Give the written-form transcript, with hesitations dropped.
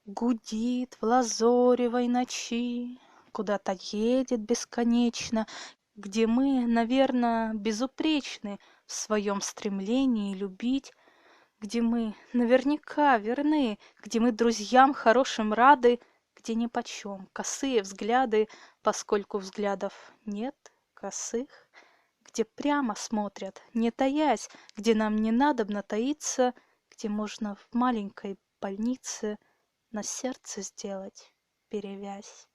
Гудит в лазоревой ночи, куда-то едет бесконечно, где мы, наверное, безупречны в своем стремлении любить, где мы наверняка верны, где мы друзьям хорошим рады, где нипочем косые взгляды, поскольку взглядов нет косых, где прямо смотрят, не таясь, где нам не надобно таиться, где можно в маленькой больнице на сердце сделать перевязь.